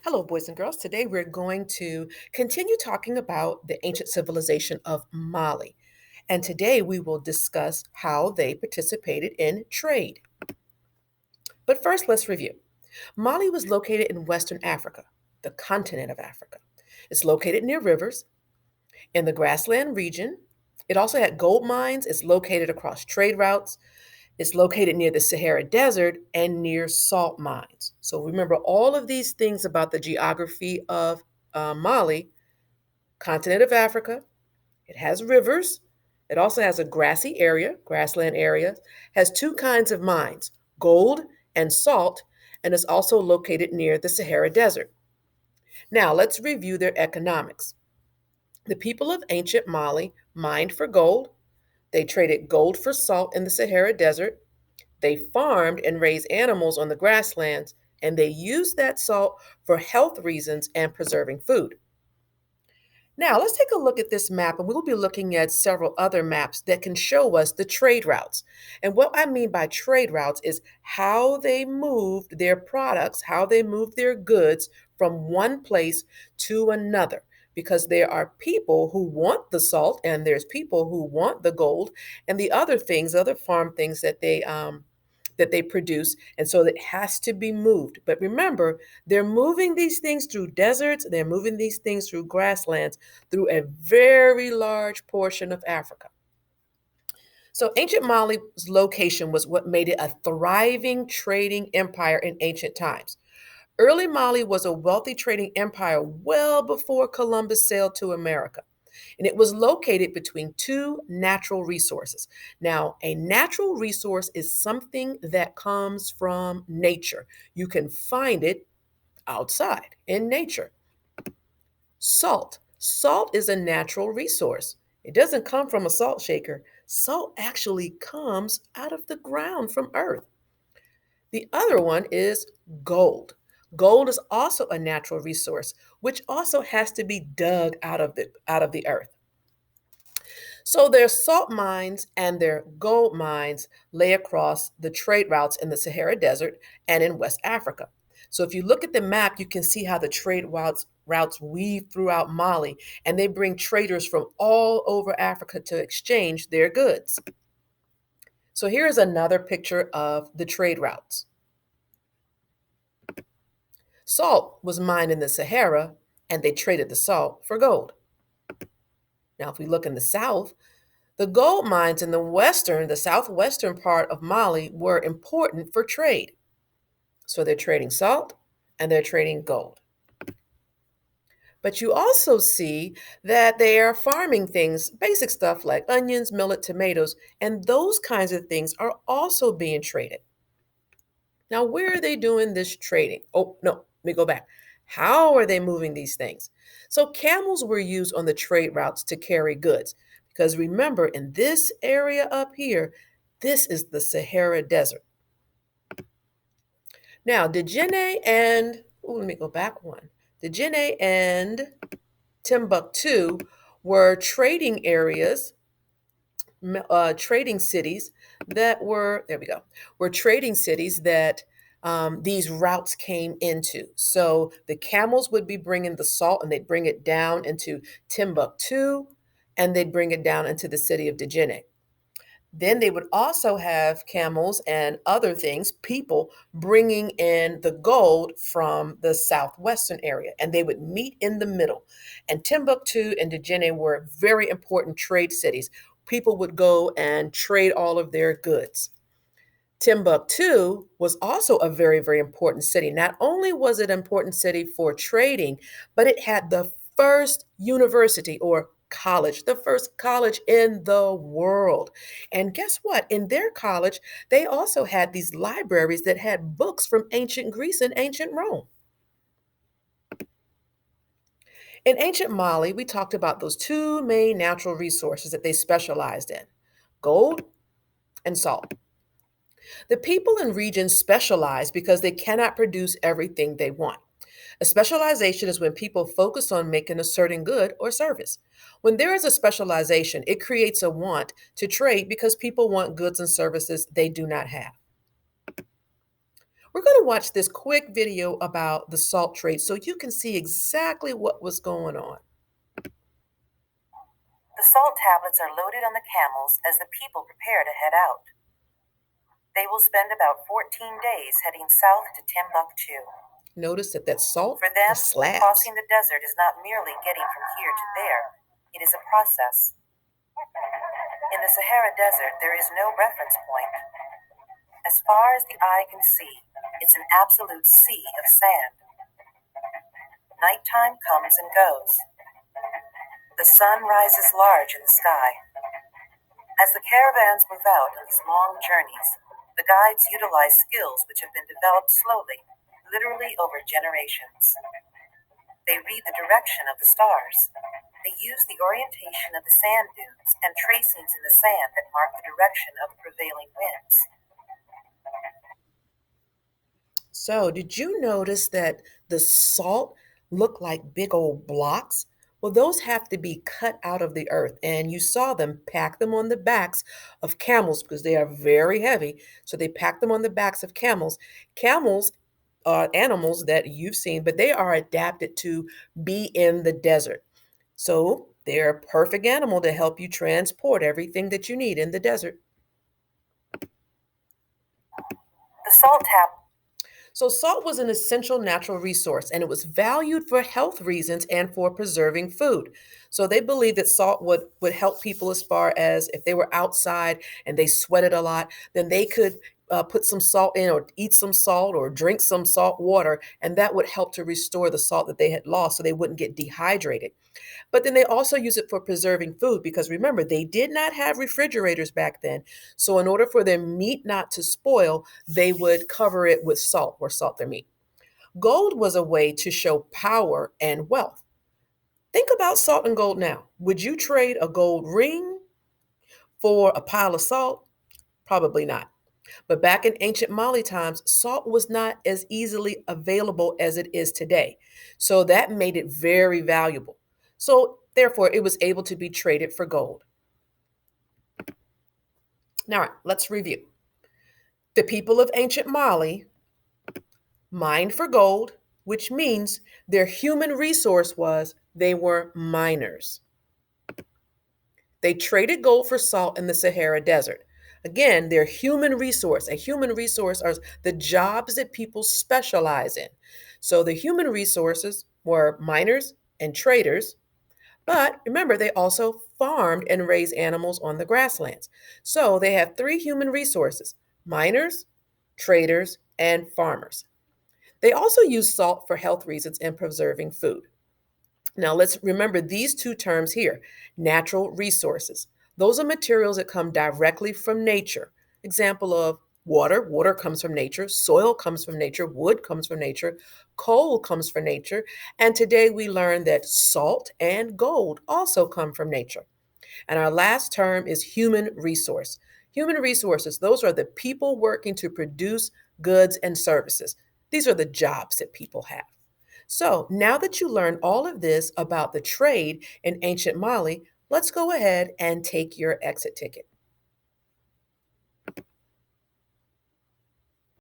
Hello, boys and girls. Today we're going to continue talking about the ancient civilization of Mali. And today we will discuss how they participated in trade. But first, let's review. Mali was located in Western Africa, the continent of Africa. It's located near rivers in the grassland region. It also had gold mines. It's located across trade routes. It's located near the Sahara Desert and near salt mines. So remember all of these things about the geography of Mali, continent of Africa. It has rivers. It also has a grassy area, grassland area, has two kinds of mines, gold and salt, and is also located near the Sahara Desert. Now let's review their economics. The people of ancient Mali mined for gold. They traded gold for salt in the Sahara Desert. They farmed and raised animals on the grasslands, and they used that salt for health reasons and preserving food. Now, let's take a look at this map, and we'll be looking at several other maps that can show us the trade routes. And what I mean by trade routes is how they moved their products, how they moved their goods from one place to another. Because there are people who want the salt, and there's people who want the gold, and the other things, other farm things that they produce, and so it has to be moved. But remember, they're moving these things through deserts, they're moving these things through grasslands, through a very large portion of Africa. So ancient Mali's location was what made it a thriving trading empire in ancient times. Early Mali was a wealthy trading empire well before Columbus sailed to America. And it was located between two natural resources. Now, a natural resource is something that comes from nature. You can find it outside in nature. Salt. Salt is a natural resource. It doesn't come from a salt shaker. Salt actually comes out of the ground from earth. The other one is gold. Gold is also a natural resource, which also has to be dug out of the earth. So their salt mines and their gold mines lay across the trade routes in the Sahara Desert and in West Africa. So if you look at the map, you can see how the trade routes weave throughout Mali, and they bring traders from all over Africa to exchange their goods. So here's another picture of the trade routes. Salt was mined in the Sahara, and they traded the salt for gold. Now, if we look in the south, the gold mines in the southwestern part of Mali were important for trade. So they're trading salt and they're trading gold. But you also see that they are farming things, basic stuff like onions, millet, tomatoes, and those kinds of things are also being traded. Now, where are they doing this trading? Oh, no, let me go back. How are they moving these things? So, camels were used on the trade routes to carry goods. Because remember, in this area up here, this is the Sahara Desert. Now, Djenné and, let me go back one. Djenné and Timbuktu were trading areas, trading cities that were, there we go, were trading cities that these routes came into. So the camels would be bringing the salt and they'd bring it down into Timbuktu and they'd bring it down into the city of Djenné. Then they would also have camels and other things, people bringing in the gold from the southwestern area, and they would meet in the middle. And Timbuktu and Djenné were very important trade cities. People would go and trade all of their goods. Timbuktu was also a very, very important city. Not only was it an important city for trading, but it had the first university or college, the first college in the world. And guess what? In their college, they also had these libraries that had books from ancient Greece and ancient Rome. In ancient Mali, we talked about those two main natural resources that they specialized in, gold and salt. The people in regions specialize because they cannot produce everything they want. A specialization is when people focus on making a certain good or service. When there is a specialization, it creates a want to trade because people want goods and services they do not have. We're going to watch this quick video about the salt trade so you can see exactly what was going on. The salt tablets are loaded on the camels as the people prepare to head out. They will spend about 14 days heading south to Timbuktu. Notice that that salt For them, is slabs. crossing the desert is not merely getting from here to there, it is a process. In the Sahara Desert, there is no reference point. As far as the eye can see, it's an absolute sea of sand. Nighttime comes and goes. The sun rises large in the sky. As the caravans move out on these long journeys, the guides utilize skills which have been developed slowly, literally over generations. They read the direction of the stars. They use the orientation of the sand dunes and tracings in the sand that mark the direction of the prevailing winds. So, did you notice that the salt look like big old blocks? Well, those have to be cut out of the earth, and you saw them pack them on the backs of camels because they are very heavy. So, they pack them on the backs of camels. Camels are animals that you've seen, but they are adapted to be in the desert. So, they're a perfect animal to help you transport everything that you need in the desert. The salt tap. So, salt was an essential natural resource and it was valued for health reasons and for preserving food. So, they believed that salt would help people as far as if they were outside and they sweated a lot, then they could put some salt in or eat some salt or drink some salt water, and that would help to restore the salt that they had lost so they wouldn't get dehydrated. But then they also use it for preserving food because remember, they did not have refrigerators back then. So, in order for their meat not to spoil, they would cover it with salt or salt their meat. Gold was a way to show power and wealth. Think about salt and gold now. Would you trade a gold ring for a pile of salt? Probably not. But back in ancient Mali times, salt was not as easily available as it is today. So that made it very valuable. So therefore, it was able to be traded for gold. Now, let's review. The people of ancient Mali mined for gold, which means their human resource was they were miners. They traded gold for salt in the Sahara Desert. Again, their human resource. A human resource are the jobs that people specialize in. So the human resources were miners and traders, but remember, they also farmed and raised animals on the grasslands. So they have three human resources: miners, traders, and farmers. They also use salt for health reasons and preserving food. Now, let's remember these two terms here: natural resources. Those are materials that come directly from nature. Example of water: water comes from nature, soil comes from nature, wood comes from nature, coal comes from nature. And today we learn that salt and gold also come from nature. And our last term is human resource. Human resources, those are the people working to produce goods and services. These are the jobs that people have. So now that you learned all of this about the trade in ancient Mali, let's go ahead and take your exit ticket.